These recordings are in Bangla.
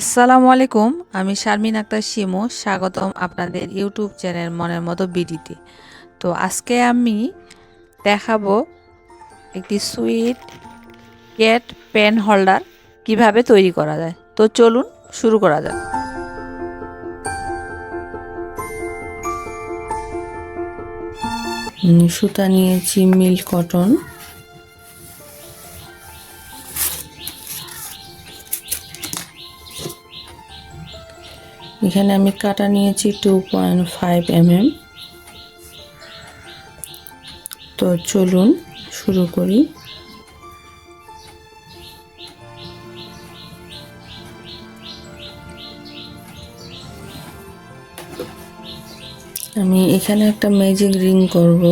আসসালামু আলাইকুম। আমি শারমিন আক্তার শিমু। স্বাগতম আপনাদের ইউটিউব চ্যানেল মনের মতো বিডিতে। তো আজকে আমি দেখাবো একটি সুইট ক্যাট পেন হোল্ডার কিভাবে তৈরি করা যায়। তো চলুন শুরু করা যাক। সুতা নিয়েছি মিল কটন, এখানে আমি কাটা নিয়েছি 2.5 mm। তো চলুন শুরু করি। আমি এখানে একটা ম্যাজিক রিং করব।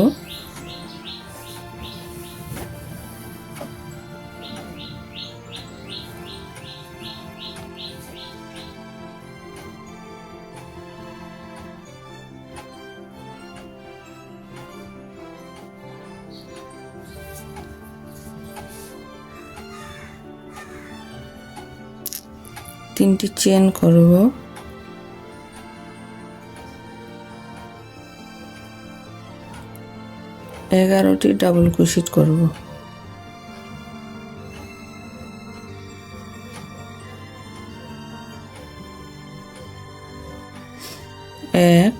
তিনটি চেন করব। এগারোটি ডাবল ক্রোশেট করব। এক,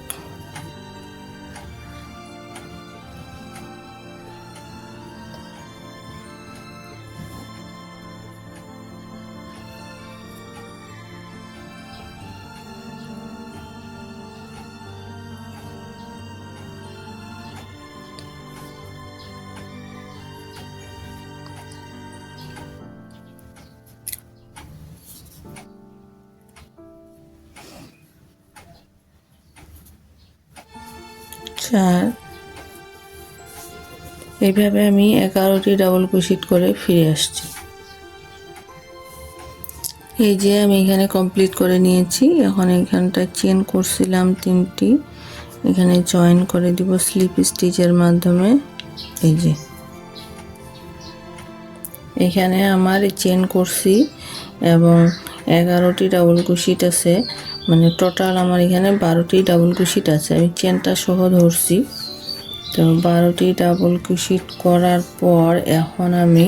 চার। এইভাবে আমি 11টি ডাবল ক্রোশেট করে ফিরে আসছি। এই যে আমি এখানে কমপ্লিট করে নিয়েছি। এখন এখানটা চেন করছিলাম তিনটি, এখানে জয়েন করে দিব স্লিপ স্টিচের মাধ্যমে। এই যে এখানে আমার চেন করছি এবং 11টি ডাবল ক্রোশেট আছে, মানে টোটাল আমার এখানে 12টি ডাবল ক্রোশেট আছে। আমি চেনটা সহ ধরছি। তো 12টি ডাবল ক্রোশেট করার পর এখন আমি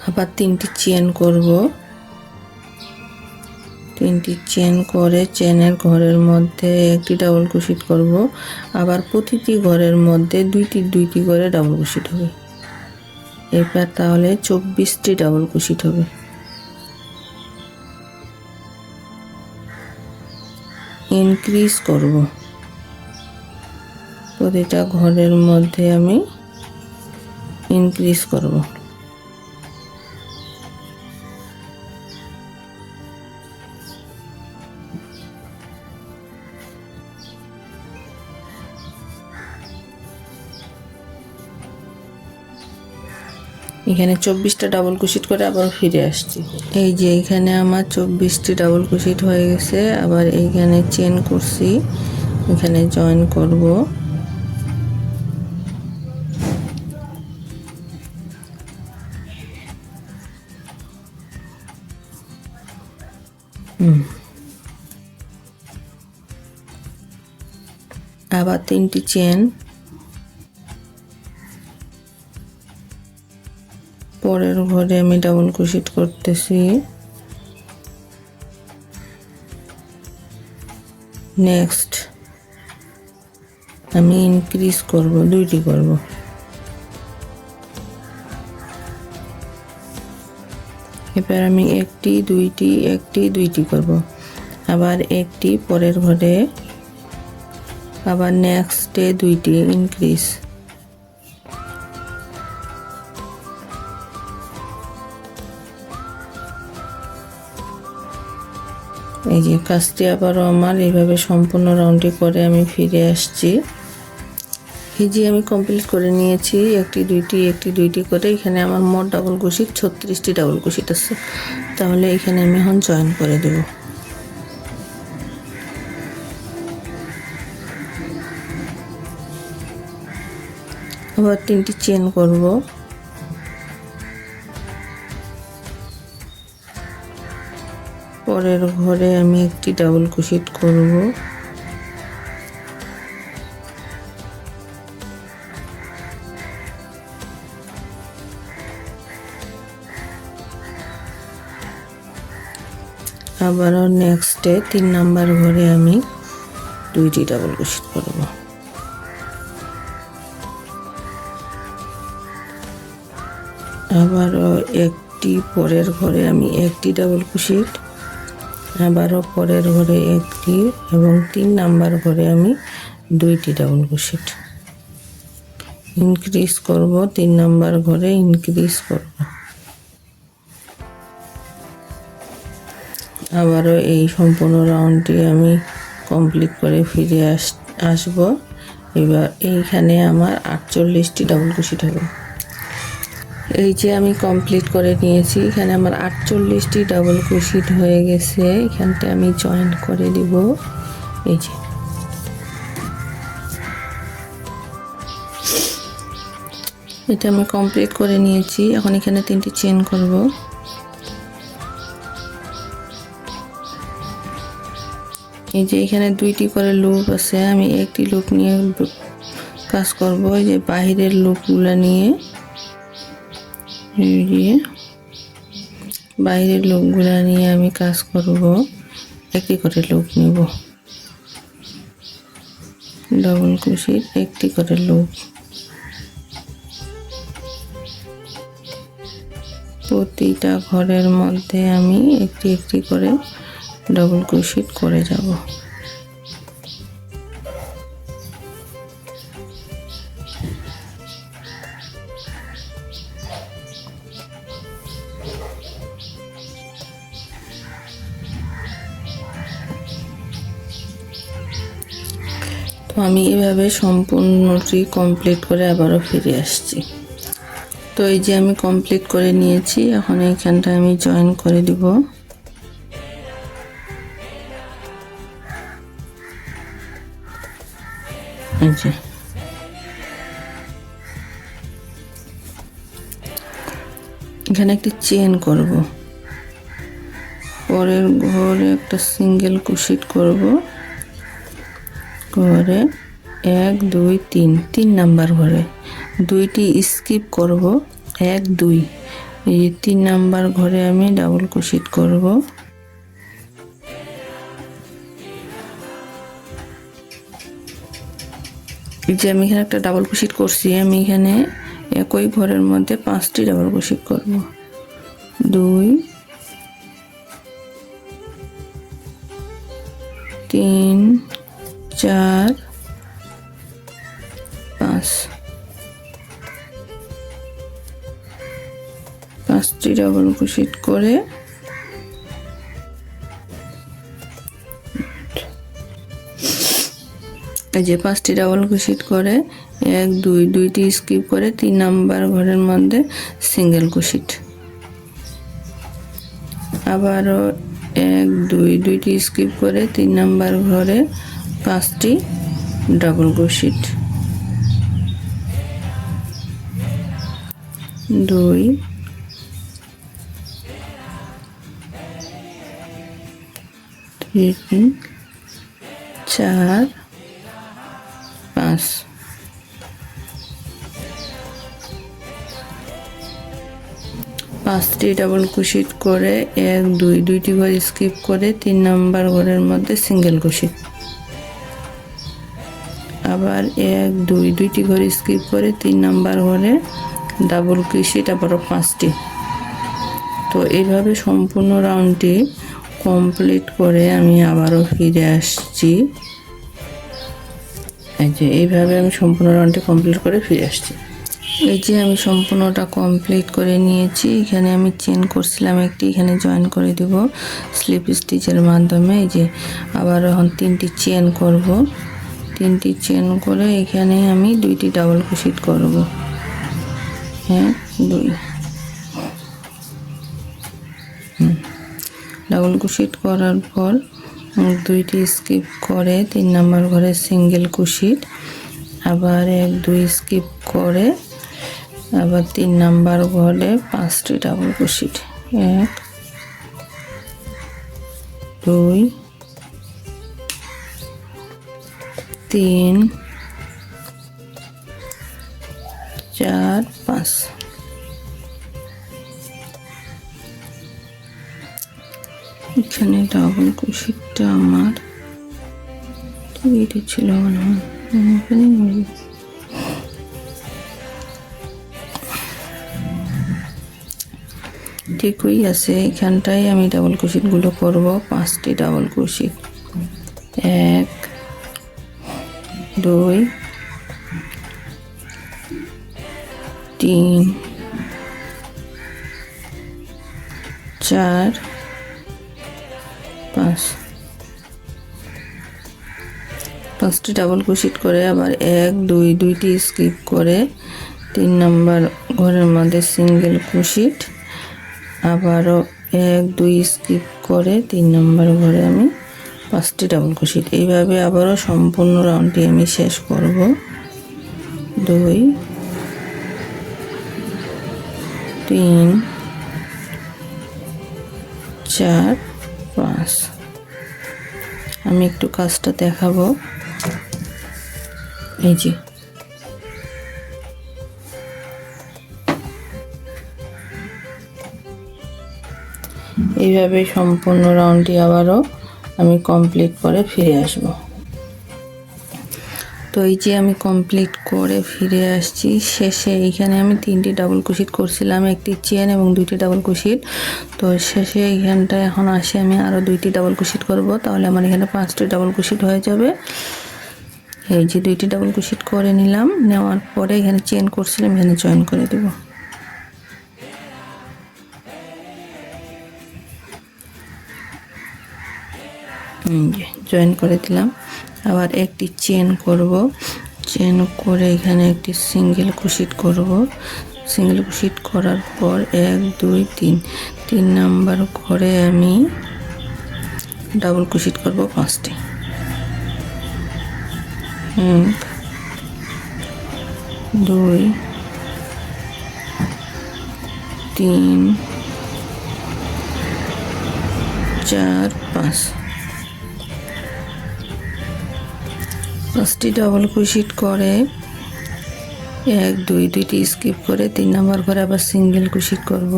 আবার তিনটি চেন করব। তিনটি চেন করে চেনের ঘরের মধ্যে একটি ডাবল ক্রোশেট করব। আবার প্রতিটি ঘরের মধ্যে দুইটি করে ডাবল ক্রোশেট হবে। এবার তাহলে 24টি ডাবল ক্রোশেট হবে। ইনক্রিজ করব। প্রতিটা ঘরের মধ্যে আমি ইনক্রিজ করব। এখানে 24টা ডাবল ক্রোশেট করে আবার ফিরে আসছি। এই যে এখানে আমার 24টি ডাবল ক্রোশেট হয়ে গেছে। আবার এইখানে চেন করছি, এখানে জয়েন করব। আবার তিনটি চেন, পরের ঘরে আমি ডাবল ক্রোশেট করতেছি। নেক্সট আমি ইনক্রিজ করব, দুইটি করব। এবার আমি একটি দুইটি করব। আবার একটি পরের ঘরে, আবার নেক্সটে দুইটি ইনক্রিজ। এই যে কাজটি আবারও আমার এইভাবে সম্পূর্ণ রাউন্ডটি করে আমি ফিরে আসছি। এই যে আমি কমপ্লিট করে নিয়েছি একটি দুইটি করে। এখানে আমার মোট ডাবল ক্রোশেট 36টি ডাবল ক্রোশেট আছে। তাহলে এখানে আমি এখন জয়েন করে দেব। আবার তিনটি চেন করব। পরের ঘরে আমি একটি ডাবল ক্রোশেট করব। আবারও নেক্সটে 3 নাম্বার ঘরে আমি 2টি ডাবল ক্রোশেট করব। আবারও একটি পরের ঘরে আমি একটি ডাবল ক্রোশেট, আবারও পরের ঘরে একটি এবং 3 নাম্বার ঘরে আমি 2টি ডাবল ক্রোশেট ইনক্রিজ করব। 3 নাম্বার ঘরে ইনক্রিজ করব। আবারও এই সম্পূর্ণ রাউন্ডটি আমি কমপ্লিট করে ফিরে আসব। এবার এইখানে আমার 48টি ডাবল ক্রোশেট হবে। এই যে আমি কমপ্লিট করে নিয়েছি, এখানে আমার 48টি ডাবল ক্রোশেট হয়ে গেছে। এখানটা আমি জয়েন করে দিব। এই যে এটা আমি কমপ্লিট করে নিয়েছি। এখন এখানে 3টি চেইন করব। এই যে এখানে 2টি করে লুপ আছে, আমি একটি লুপ নিয়ে কাজ করব। এই যে বাহিরের লুপগুলো নিয়ে বাইরের লুপগুলো নিয়ে আমি কাজ করব। একটি করে লুপ নেব, ডাবল ক্রোশেট, একটি করে লুপ। প্রতিটা ঘরের মধ্যে আমি একটি একটি করে ডাবল ক্রোশেট করে যাব। তো আমি এভাবে সম্পূর্ণটি কমপ্লিট করে আবারও ফিরে আসছি। তো এই যে আমি কমপ্লিট করে নিয়েছি। এখন এইখানটা আমি জয়েন করে দিব। এই যে এখানে একটি চেইন করব, পরের ঘরে একটা সিঙ্গেল ক্রোশেট করব, ঘরে 1 2 3 নাম্বার ঘরে 2টি স্কিপ করব, 1 2। এই 3 নাম্বার ঘরে আমি ডাবল ক্রোশেট করব। এই যে আমি এখানে একটা ডাবল ক্রোশেট করছি, আমি এখানে একই ঘরের মধ্যে 5টি ডাবল ক্রোশেট করব। 2 3 4 5, 5টি ডাবল ক্রোশেট করে এই যে 5টি ডাবল ক্রোশেট করে 1 2 2টি স্কিপ করে 3 নাম্বার ঘরের মধ্যে সিঙ্গেল ক্রোশেট। আবারও 1 2 2টি স্কিপ করে 3 নাম্বার ঘরে 5টি ডাবল ক্রোশেট। 2 3 4 5। 5টি ডাবল ক্রোশেট করে 1 2 2টি ঘর স্কিপ করে 3 নাম্বার ঘরের মধ্যে সিঙ্গেল ক্রোশেট। আবার 1 2 2টি ঘর স্কিপ করে 3 নাম্বার ঘরে ডাবল ক্রোশেট, আবারও 5টি। তো এইভাবে সম্পূর্ণ রাউন্ডটি কমপ্লিট করে আমি আবারও ফিরে আসছি। এই যে এইভাবে আমি সম্পূর্ণ রাউন্ডটি কমপ্লিট করে ফিরে আসছি। এই যে আমি সম্পূর্ণটা কমপ্লিট করে নিয়েছি। এখানে আমি চেন করছিলাম একটি, এখানে জয়েন করে দিব স্লিপ স্টিচের মাধ্যমে। এই যে আবার এখন 3টি চেন করব, 3টি চেন করে এখানে আমি 2টি ডাবল ক্রোশেট করব। হ্যাঁ 2 ডাবল ক্রোশেট করার পর 2টি স্কিপ করে 3 নাম্বার ঘরে সিঙ্গেল ক্রোশেট, আবার 1 2 স্কিপ করে আবার 3 নাম্বার ঘরে 5টি ডাবল ক্রোশেট। 1 2 3 4 5 এখানে ডাবল ক্রোশেটটা আমার এটা ছিল মনে হয় এখানে ঠিকই আছে। এখানটায় আমি ডাবল ক্রোশেট গুলো করব 5টি ডাবল ক্রোশেট 1 2 3 4 5 5টি ডাবল ক্রোশেট করে আবার 1 2 দুইটি স্কিপ করে 3 নাম্বার ঘরের মধ্যে সিঙ্গেল ক্রোশেট, আবারও 1 2 স্কিপ করে 3 নাম্বার ঘরে আমি 5টি ডাবল ক্রোশেট। এইভাবে আবারও সম্পূর্ণ রাউন্ডটি আমি শেষ করব। 2 3 4 5। আমি একটু কাজটা দেখাবো। এই যে এইভাবে সম্পূর্ণ রাউন্ডটি আবারও আমি কমপ্লিট করে ফিরে আসব। তো এই যে আমি কমপ্লিট করে ফিরে আসছি। শেষে এইখানে আমি 3টি ডাবল ক্রোশেট করছিলাম, একটি চেন এবং 2টি ডাবল ক্রোশেট। তো শেষে এইখানটায় এখন আসি আমি আরও 2টি ডাবল ক্রোশেট করব, তাহলে আমার এখানে 5টি ডাবল ক্রোশেট হয়ে যাবে। এই যে 2টি ডাবল ক্রোশেট করে নিলাম, নেওয়ার পরে এখানে চেন করছিলাম, এখানে জয়েন করে দেব। জয়েন করে দিলাম। আবার একটি চেন করব, চেন করে এখানে একটি সিঙ্গেল ক্রোশেট করব। সিঙ্গেল ক্রোশেট করার পর 1 2 3 নাম্বার ঘরে আমি ডাবল ক্রোশেট করব 5টি। 1 2 3 4 5। 5টি ডাবল ক্রোশেট করে 1 2 দুইটি স্কিপ করে 3 নাম্বার ঘরে আবার সিঙ্গেল ক্রোশেট করব।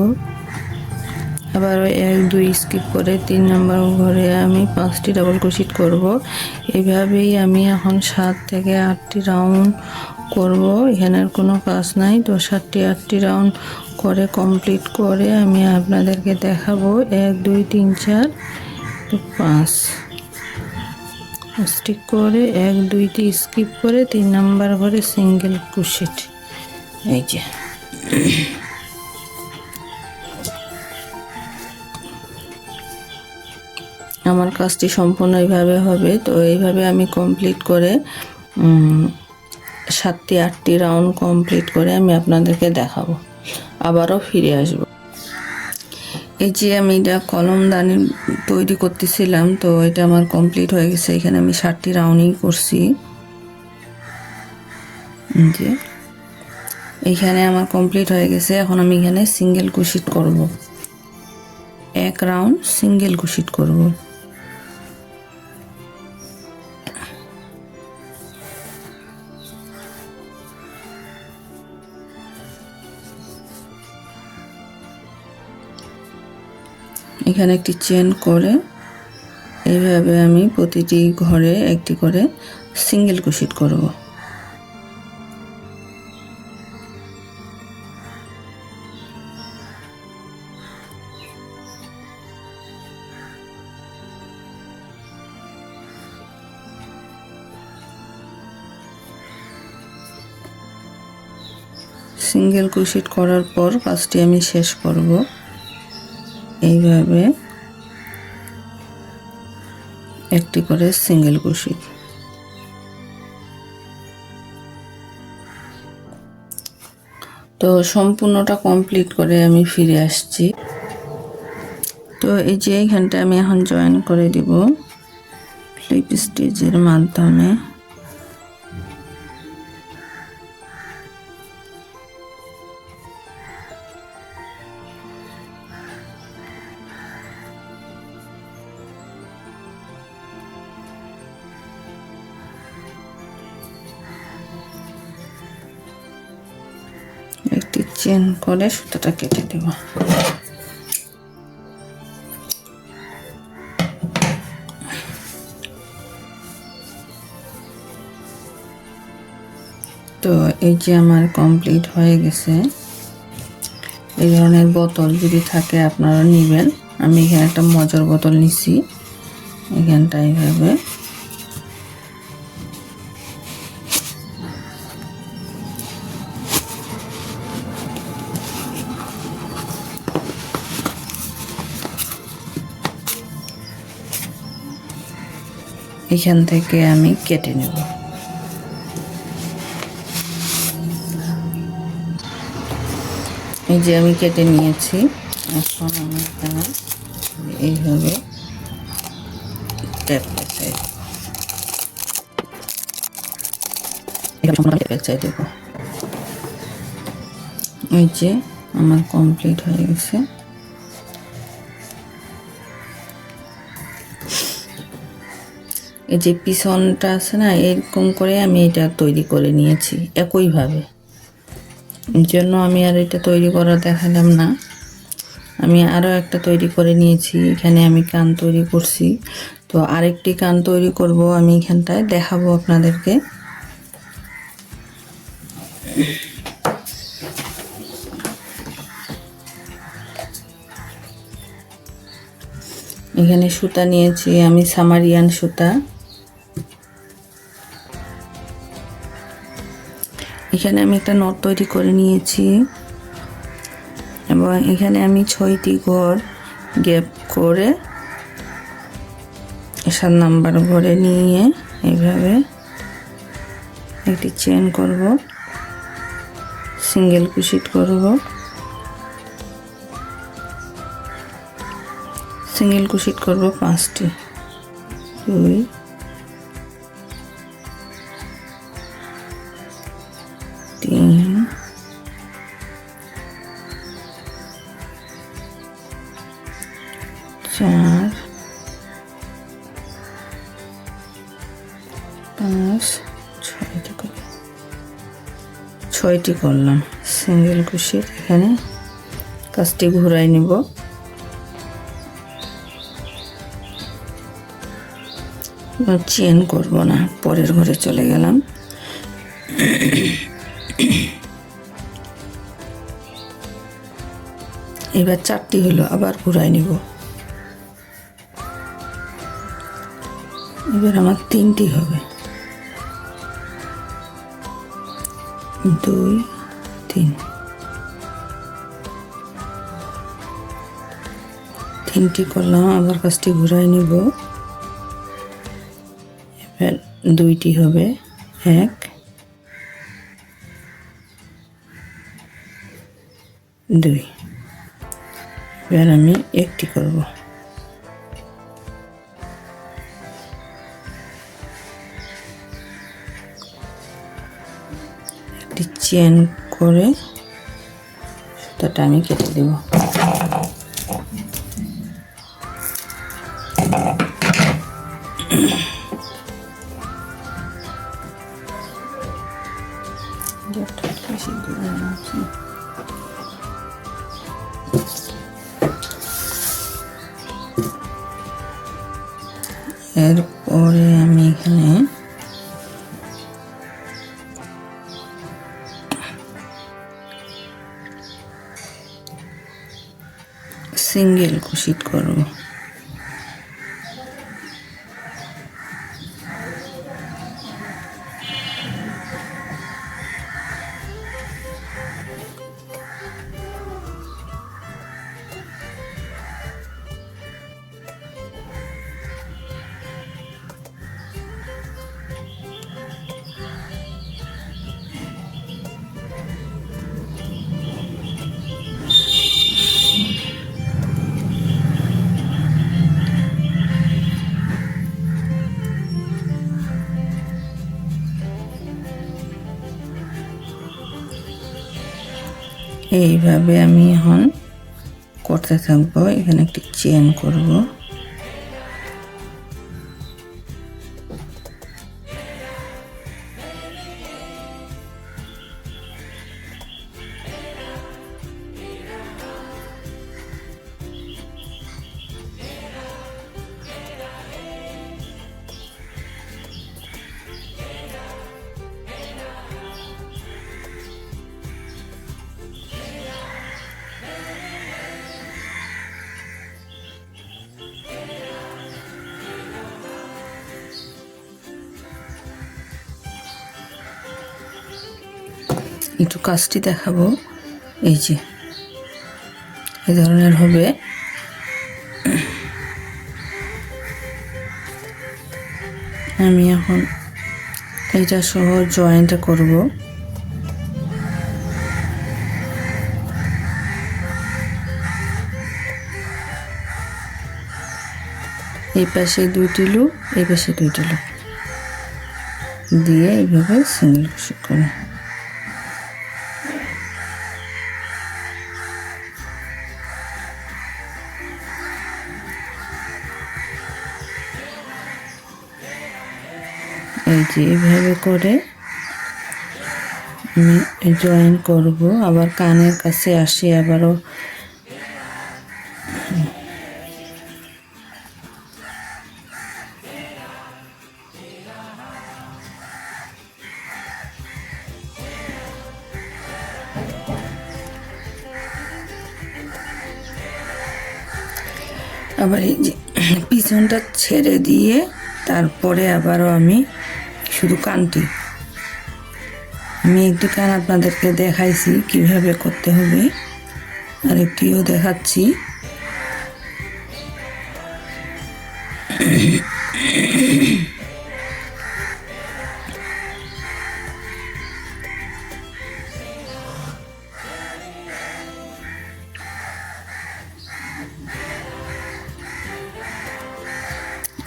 আবার 1 2 স্কিপ করে 3 নাম্বার ঘরে আমি 5টি ডাবল ক্রোশেট করব। এইভাবেই আমি এখন 7 থেকে 8টি রাউন্ড করব। এখানে আর কোনো কাজ নাই। তো 7টি রাউন্ড করে কমপ্লিট করে আমি আপনাদেরকে দেখাবো। 1 2 3 4 5 স্টিক করে 1 2টি স্কিপ করে 3 নাম্বার ঘরে সিঙ্গেল ক্রোশেট। এই যে আমার কাজটি সম্পূর্ণ এইভাবে হবে। তো এইভাবে আমি কমপ্লিট করে 7টি 8টি রাউন্ড কমপ্লিট করে আমি আপনাদেরকে দেখাবো, আবারও ফিরে আসব। এই যে আমি এটা কলমদানি তৈরি করতেছিলাম, তো এটা আমার কমপ্লিট হয়ে গেছে। এখানে আমি 7টি রাউন্ডই করছি। যে এইখানে আমার কমপ্লিট হয়ে গেছে। এখন আমি এখানে সিঙ্গেল ক্রোশেট করব, 1 রাউন্ড সিঙ্গেল ক্রোশেট করব। এখানে একটি চেন করে এইভাবে আমি প্রতিটি ঘরে একটি করে সিঙ্গেল ক্রোশেট করব। সিঙ্গেল ক্রোশেট করার পর কাজটি আমি শেষ করব। এইভাবে একটি করে সিঙ্গেল ক্রোশেট। তো সম্পূর্ণটা কমপ্লিট করে আমি ফিরে আসছি। তো এই যে এইখানটা আমি এখন জয়েন করে দিব ফ্লিপ স্টিচের মাধ্যমে। চেন করে সুতাটা কেটে দেব। তো এই যে আমার কমপ্লিট হয়ে গেছে। এই ধরনের বোতল যদি থাকে আপনারা নেবেন। আমি এখানে একটা মজার বোতল নিছি, এখানটা এইভাবে এখান থেকে আমি কেটে নেব। এই যে আমি কেটে নিয়েছি। এখন আমি এখানে এইভাবে পেঁচাই দেব। এই যে আমার কমপ্লিট হয়ে গেছে। এই যে পিছনটা আছে না, এরকম করে আমি এটা তৈরি করে নিয়েছি একইভাবে। এর জন্য আমি আর এটা তৈরি করা দেখালাম না। আমি আরও একটা তৈরি করে নিয়েছি। এখানে আমি কান তৈরি করছি। তো আরেকটি কান তৈরি করব আমি এখানটায় দেখাবো আপনাদেরকে। এখানে সুতা নিয়েছি আমি সামারিয়ান সুতা। এখানে আমি একটা নট তৈরি করে নিয়েছি এবং এখানে আমি 6টি ঘর গ্যাপ করে 7 নাম্বার ঘরে নিয়ে এইভাবে একটি চেন করব, সিঙ্গেল ক্রোশেট করব। সিঙ্গেল ক্রোশেট করব 5টি, 2 3 4 5 6টি করলাম সিঙ্গেল ক্রোশেট। এখানে কাজটি ঘুরাই নিব। চেন করব না, পরের ঘরে চলে গেলাম। এবার 4টি হলো, আবার ঘুরাই নিব। এবার আমার 3টি হবে, 2 3 3টি করলাম, আবার কাজটি ঘুরাই নিব। এবার 2টি হবে, 1 2। এবার আমি 1টি করব। একটি চেন করে সুতাটা আমি কেটে দেব। এরপরে আমি এখানে সিঙ্গেল ক্রোশেট করব। এইভাবে আমি এখন করতে থাকবো। এখানে একটি চেন করব। একটু কাজটি দেখাবো। এই যে এই ধরনের হবে। আমি এখন এইটা সহ জয়েন্টটা করব। এই পাশে দুইটি লুপ, এই পাশে দুইটি লুপ দিয়ে এইভাবে সিঙ্গেল ক্রোশেট করে এই যে এইভাবে করে আমি জয়েন করব। আবার কানের কাছে আসি, আবারও আবার এই যে পিছনটা ছেড়ে দিয়ে তারপরে আবারও আমি শুধু কানটি, আমি একটি কান আপনাদেরকে দেখাইছি কিভাবে করতে হবে, আর একটিও দেখাচ্ছি।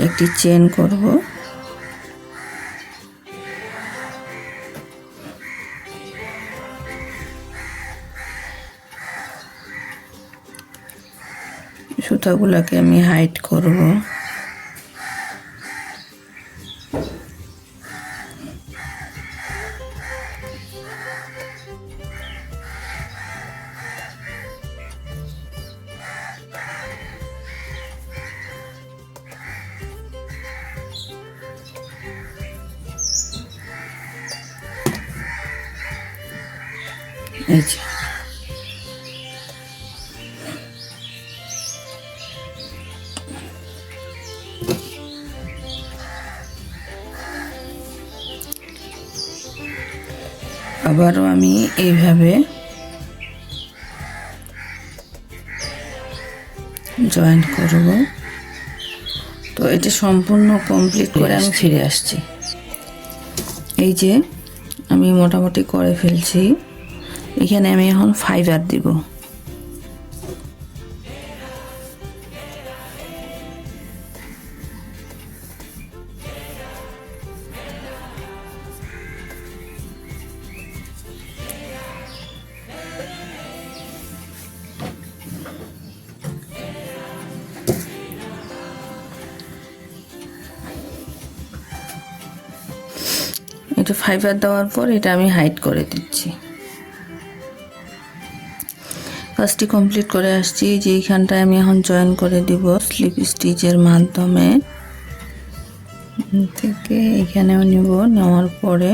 একটি চেন করব। সুতাগুলোকে আমি হাইড করব। এই যে আবারও আমি এইভাবে জয়েন্ট করব। তো এটি সম্পূর্ণ কমপ্লিট করে আমি ফিরে আসছি। এই যে আমি মোটামুটি করে ফেলছি। এখানে আমি এখন ফাইবার দিব। এটা ফাইবার দেওয়ার পর এটা আমি হাইড করে দিচ্ছি। কাজটি কমপ্লিট করে আসছি। যে এইখানটায় আমি এখন জয়েন করে দিব স্লিপ স্টিচের মাধ্যমে, থেকে এখানেও নিব, নেওয়ার পরে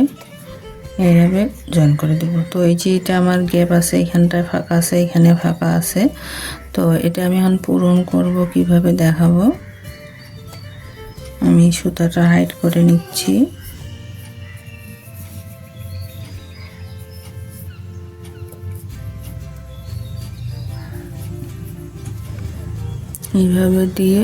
এইভাবে জয়েন করে দেব। তো এই যে এটা আমার গ্যাপ আছে, এখানটায় ফাঁকা আছে, এখানে ফাঁকা আছে। তো এটা আমি এখন পূরণ করব কিভাবে দেখাবো। আমি সুতাটা হাইড করে নিচ্ছি। এইভাবে দিয়ে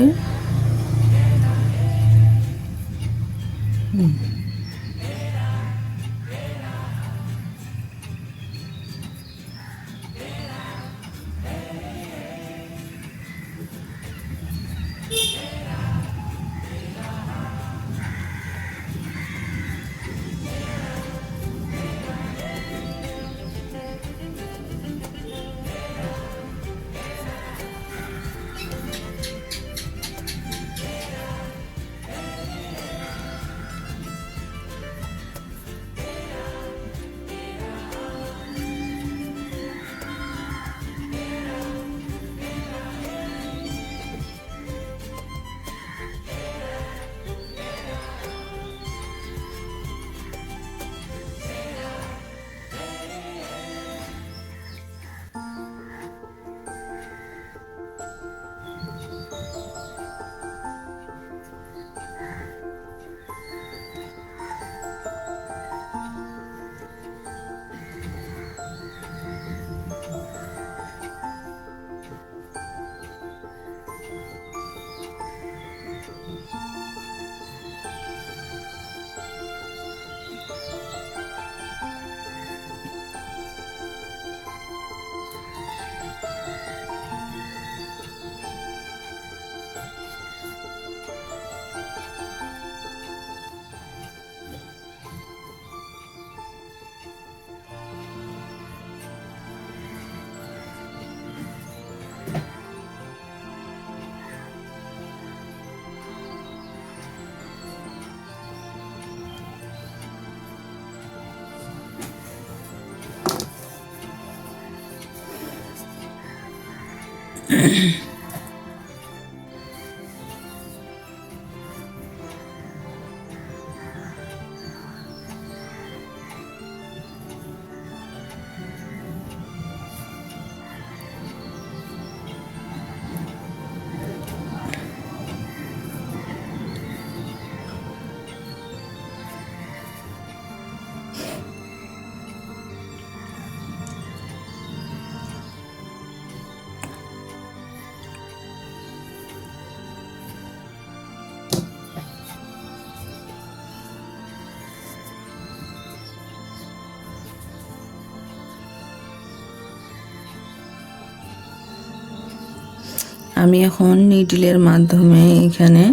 আমি এখন নিডলের মাধ্যমে এখানে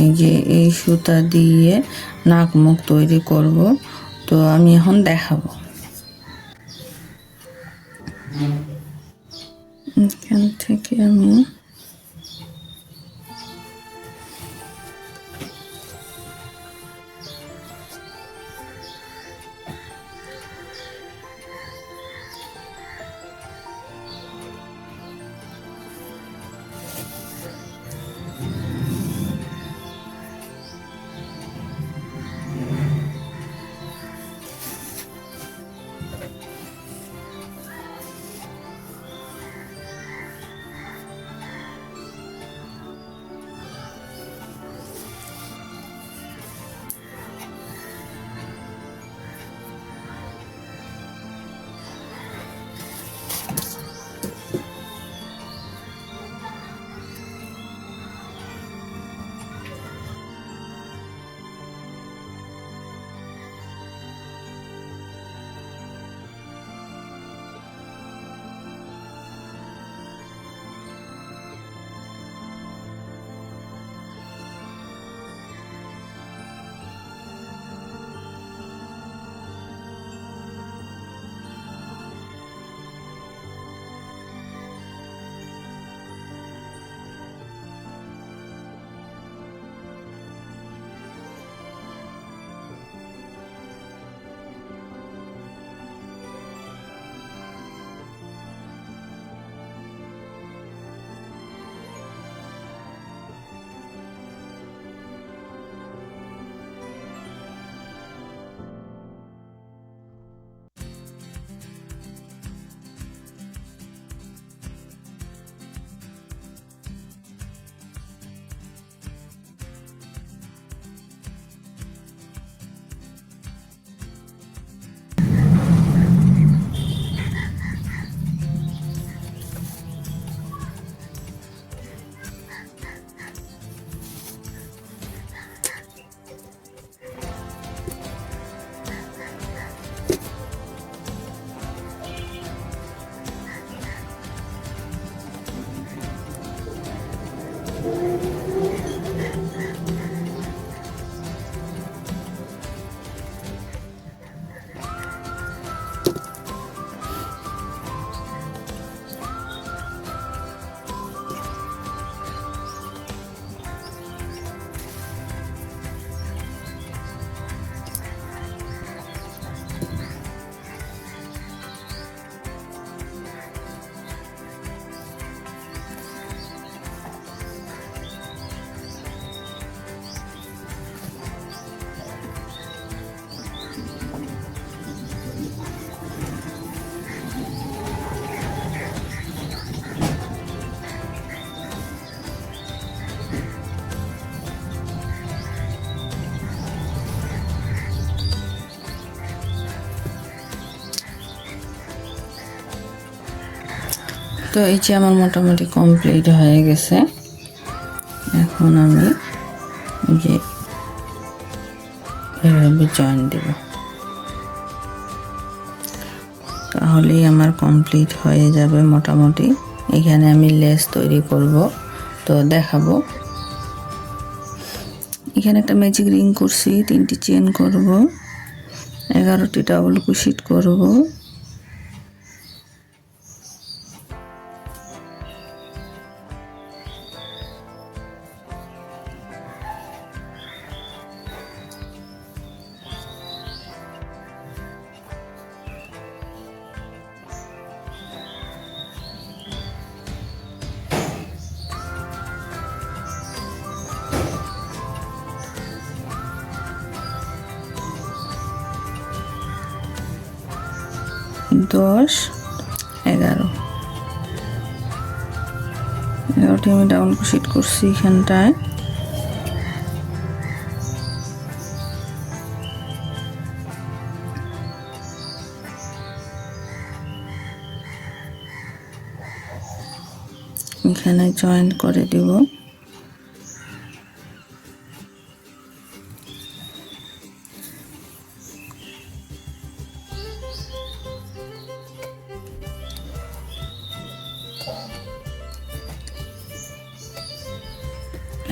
এই যে এই সুতা দিয়ে নাক মুখ তৈরি করব। তো আমি এখন দেখাবো। এখান থেকে আমি তো এই যে আমার মোটামুটি কমপ্লিট হয়ে গেছে। এখন আমি এই যে এভাবে জয়েন দেব, তাহলেই আমার কমপ্লিট হয়ে যাবে মোটামুটি। এখানে আমি লেস তৈরি করব, তো দেখাবো। এখানে একটা ম্যাজিক রিং করছি, 3টি চেন করব, 11টি ডাবল ক্রোশেট করব। 10, 11, 11টি আমি ডাবল ক্রোশেট করছি এখানটায়। এখানে জয়েন করে দেব।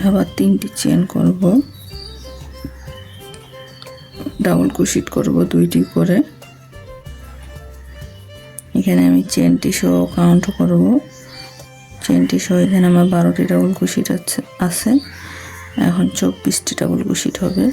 আবার 3টি চেন করব, ডাবল ক্রোশেট করব 2টি করে। এখানে আমি চেনটি সহ কাউন্ট করব। চেনটি সহ এখানে আমার 12টি ডাবল ক্রোশেট আছে। এখন 24টি ডাবল ক্রোশেট হবে।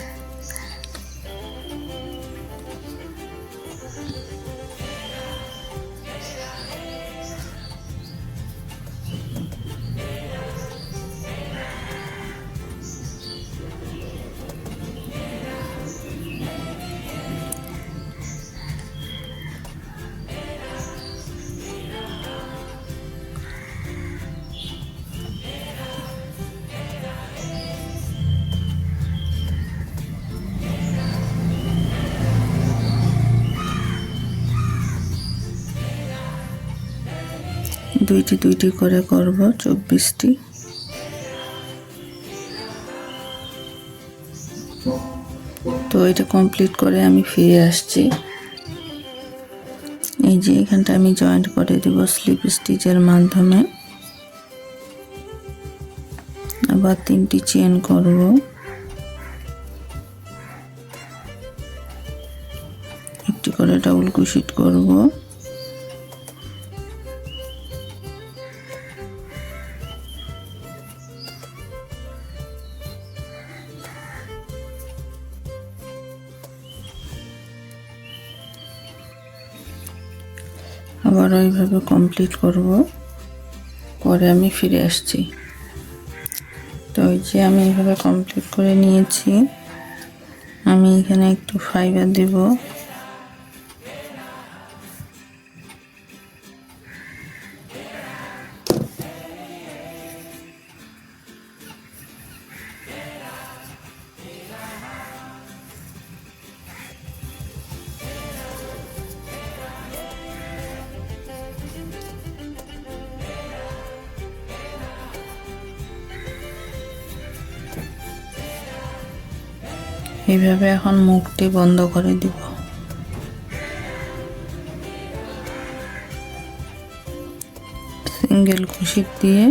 দুইটি করে করব 24টি। তো এটা কমপ্লিট করে আমি ফিরে আসছি। এই যে এখানটা আমি জয়েন্ট করে দেব স্লিপ স্টিচের মাধ্যমে। আবার 3টি চেন করব, একটি করে ডাবল ক্রোশেট করব। আবার ওইভাবে কমপ্লিট করব, করে আমি ফিরে আসছি। তো ওই যে আমি এইভাবে কমপ্লিট করে নিয়েছি। আমি এখানে একটু ফাইবার দেব। এইভাবে এখন মুখটি বন্ধ করে দিব। সিঙ্গেল ক্রোশেট দিয়ে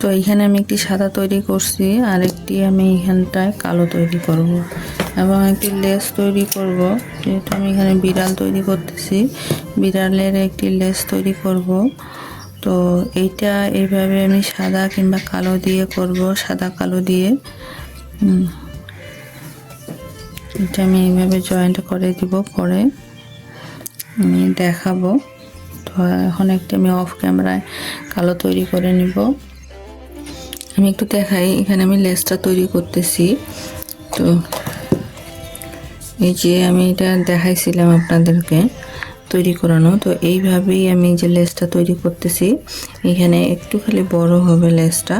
তো এখানে আমি একটি সাদা তৈরি করছি, আর একটি আমি এখানটায় কালো তৈরি করব এবং একটি লেস তৈরি করব। যেহেতু আমি এখানে বিড়াল তৈরি করতেছি, বিড়ালের একটি লেস তৈরি করব। তো এইটা এইভাবে আমি সাদা কিংবা কালো দিয়ে করব, সাদা কালো দিয়ে। এটা আমি এইভাবে জয়েন্ট করে দিব, পরে আমি দেখাবো। তো এখন একটি আমি অফ ক্যামেরায় কালো তৈরি করে নিব। আমি একটু দেখাই, এখানে আমি লেসটা তৈরি করতেছি। তো এই যে আমি এটা দেখাইছিলাম আপনাদেরকে তৈরি করানো। তো এইভাবেই আমি যে লেসটা তৈরি করতেছি, এখানে একটু খালি বড় হবে লেসটা।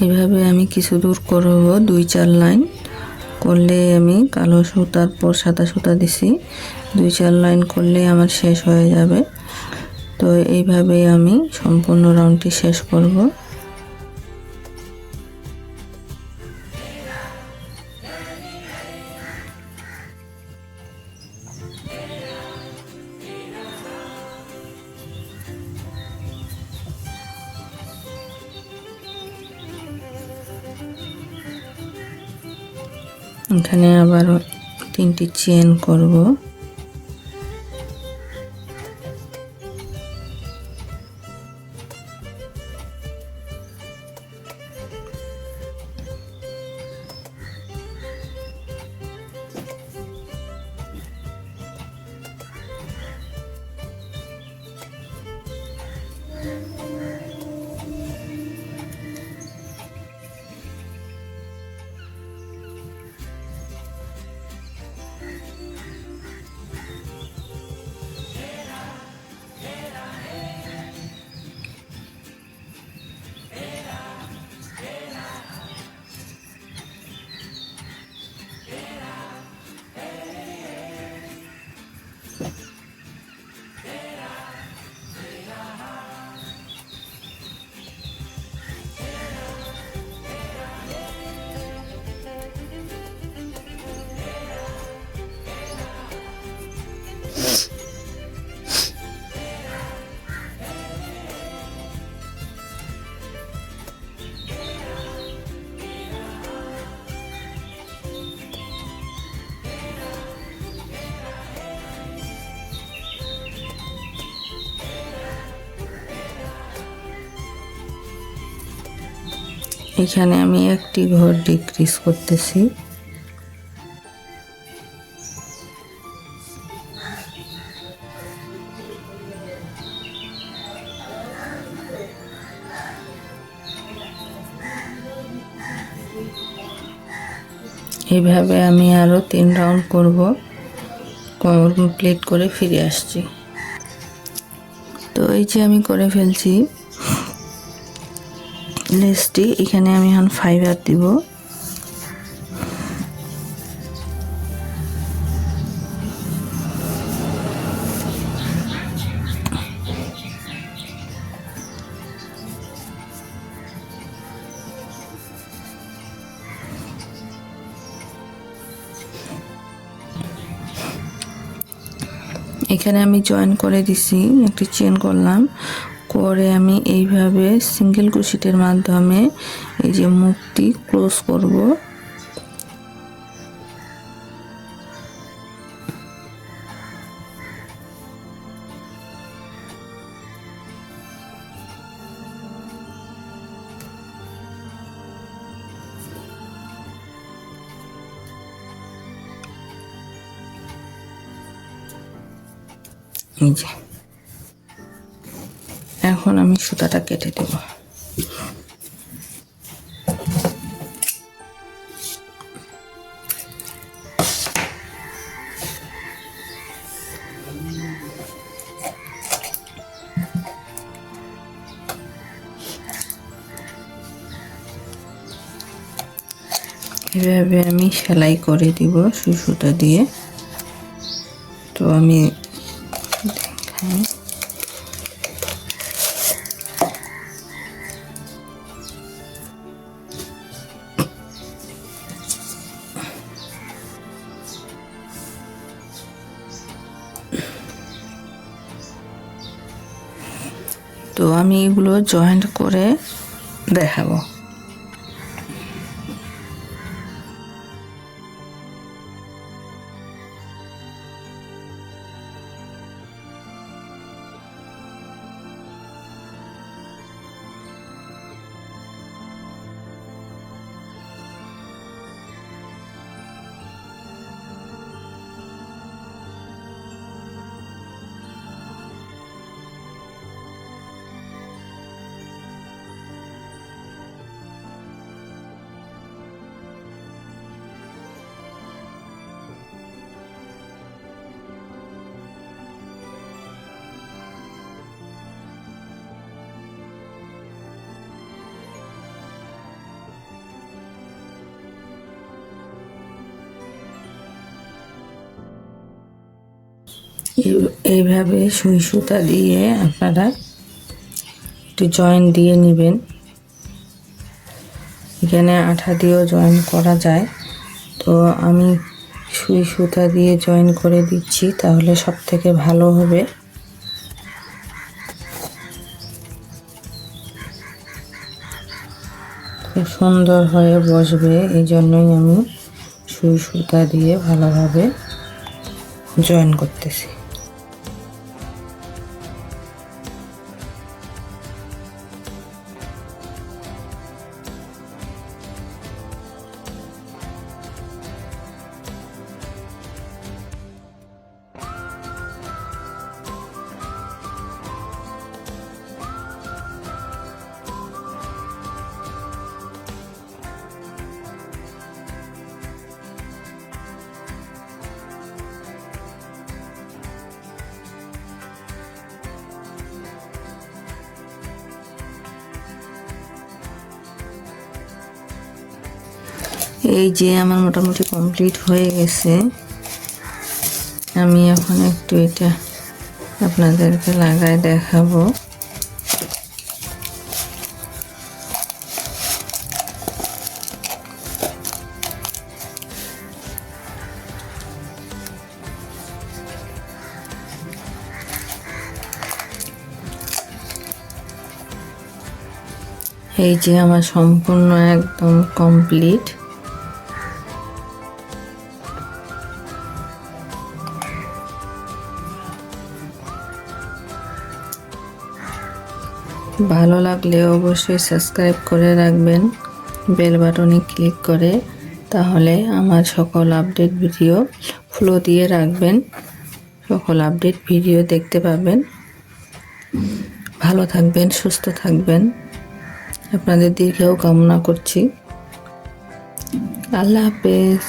এইভাবে আমি কিছু দূর করব, 2-4 লাইন করলে আমি কালো সুতার পর সাদা সুতা দিছি, 2-4 লাইন করলে আমার শেষ হয়ে যাবে। তো এইভাবে আমি সম্পূর্ণ রাউন্ডটি শেষ করব। এখানে আবার 3টি চেন করব। এখানে আমি একটি ঘর ডিক্রিজ করতেছি। এইভাবে আমি আরো 3 রাউন্ড করব। কমপ্লিট করে ফিরে আসছি। তো এই যে আমি করে ফেলছি লেসটি। এখানে আমি এখন ফাইবার দিব। এখানে আমি জয়েন করে দিছি, একটি চেন করলাম, করে আমি এইভাবে সিঙ্গেল ক্রোশেটের মাধ্যমে এই যে মুখটি ক্লোজ করব। এই যে এখন আমি সুতাটা কেটে দেব। এভাবে আমি সেলাই করে দিব সুই সুতা দিয়ে। তো আমি দেখাই। তো আমি এগুলো জয়েন্ট করে দেখাবো। এইভাবে সুই সুতা দিয়ে আপনারা একটু জয়েন দিয়ে নেবেন। এখানে আঠা দিয়েও জয়েন করা যায়। তো আমি সুই সুতা দিয়ে জয়েন করে দিচ্ছি, তাহলে সব থেকে ভালো হবে। খুব সুন্দর হয়ে বসবে, এই জন্যই আমি সুই সুতা দিয়ে ভালোভাবে জয়েন করতেছি। এই যে আমার মোটামুটি কমপ্লিট হয়ে গেছে। আমি এখন একটু এটা আপনাদেরকে লাগায় দেখাবো। এই যে আমার সম্পূর্ণ একদম কমপ্লিট। ভালো লাগলে অবশ্যই সাবস্ক্রাইব করে রাখবেন, বেল বাটনে ক্লিক করে, তাহলে আমার সকল আপডেট ভিডিও ফলো দিয়ে রাখবেন, সকল আপডেট ভিডিও দেখতে পাবেন। ভালো থাকবেন, সুস্থ থাকবেন, আপনাদের দীর্ঘায়ু কামনা করছি। আল্লাহ হাফেজ।